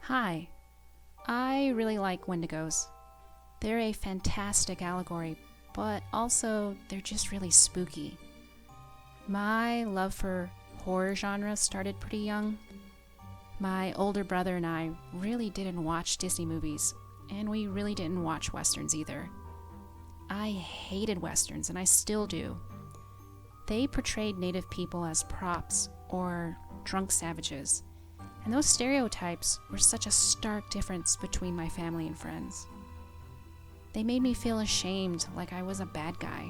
Hi, I really like Wendigos. They're a fantastic allegory, but also they're just really spooky. My love for horror genre started pretty young. My older brother and I really didn't watch Disney movies, and we really didn't watch westerns either. I hated westerns, and I still do. They portrayed native people as props or drunk savages, and those stereotypes were such a stark difference between my family and friends. They made me feel ashamed, like I was a bad guy.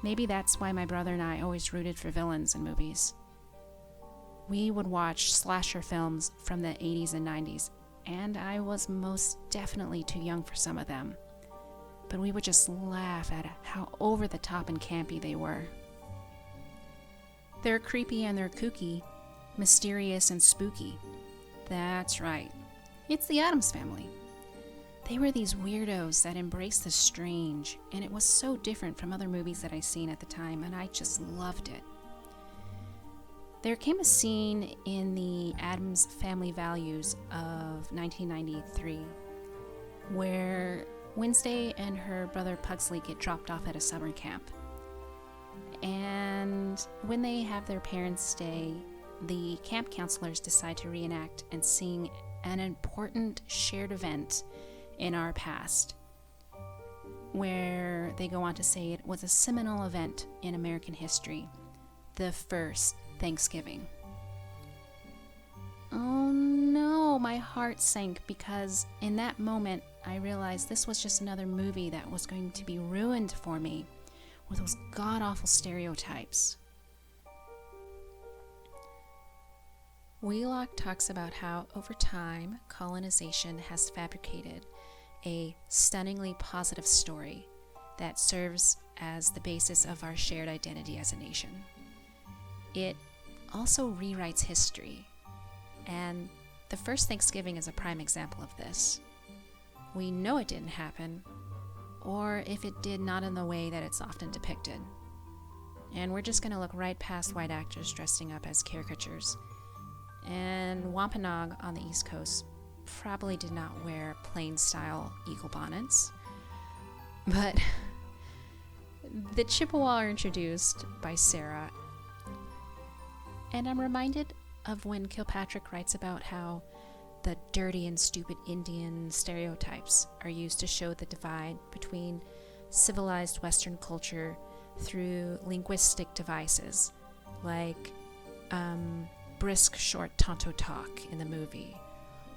Maybe that's why my brother and I always rooted for villains in movies. We would watch slasher films from the 80s and 90s, and I was most definitely too young for some of them. But we would just laugh at how over the top and campy they were. They're creepy and they're kooky, mysterious and spooky. That's right. It's the Addams Family. They were these weirdos that embraced the strange, and it was so different from other movies that I'd seen at the time, and I just loved it. There came a scene in the Addams Family Values of 1993 where Wednesday and her brother Pugsley get dropped off at a summer camp. And when they have their parents stay, the camp counselors decide to reenact and sing an important shared event in our past, where they go on to say it was a seminal event in American history, the first Thanksgiving. Oh no, my heart sank because in that moment I realized this was just another movie that was going to be ruined for me with those god-awful stereotypes. Wheelock talks about how, over time, colonization has fabricated a stunningly positive story that serves as the basis of our shared identity as a nation. It also rewrites history, and the first Thanksgiving is a prime example of this. We know it didn't happen, or if it did, not in the way that it's often depicted. And we're just going to look right past white actors dressing up as caricatures. And Wampanoag on the East Coast probably did not wear plain-style eagle bonnets. But the Chippewa are introduced by Sarah. And I'm reminded of when Kilpatrick writes about how the dirty and stupid Indian stereotypes are used to show the divide between civilized Western culture through linguistic devices, like brisk short Tonto talk in the movie,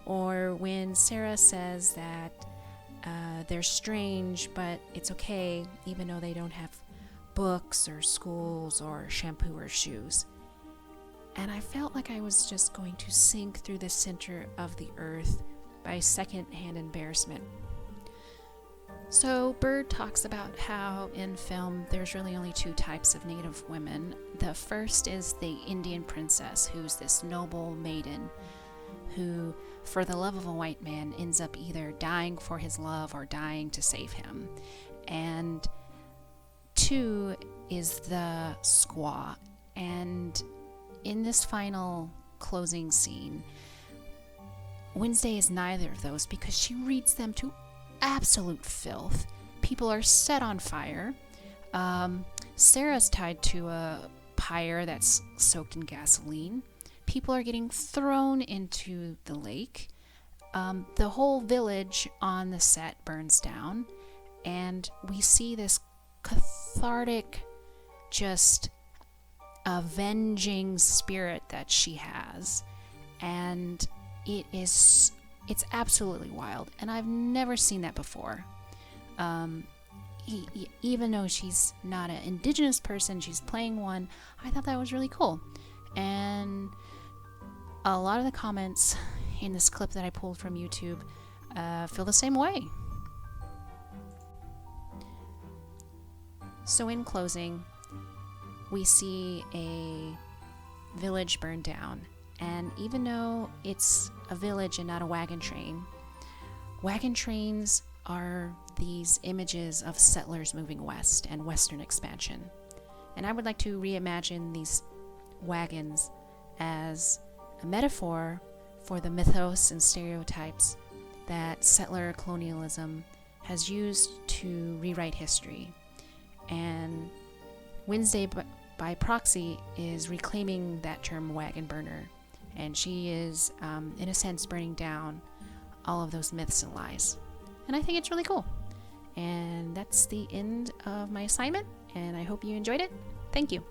or when Sarah says that they're strange, but it's okay, even though they don't have books or schools or shampoo or shoes. And I felt like I was just going to sink through the center of the earth by secondhand embarrassment. So Bird talks about how in film there's really only two types of Native women. The first is the Indian princess, who's this noble maiden who, for the love of a white man, ends up either dying for his love or dying to save him. And two is the squaw. And in this final closing scene, Wednesday is neither of those because she reads them to absolute filth. People are set on fire. Sarah's tied to a pyre that's soaked in gasoline. People are getting thrown into the lake. The whole village on the set burns down, and we see this cathartic, just avenging spirit that she has, and it's absolutely wild, and I've never seen that before. Even though she's not an indigenous person, she's playing one. I thought that was really cool, and a lot of the comments in this clip that I pulled from YouTube feel the same way. So in closing, we see a village burned down, and even though it's a village and not a wagon trains are these images of settlers moving west and western expansion. And I would like to reimagine these wagons as a metaphor for the mythos and stereotypes that settler colonialism has used to rewrite history. And Wednesday, by proxy, is reclaiming that term wagon burner. And she is, in a sense, burning down all of those myths and lies. And I think it's really cool. And that's the end of my assignment, and I hope you enjoyed it. Thank you.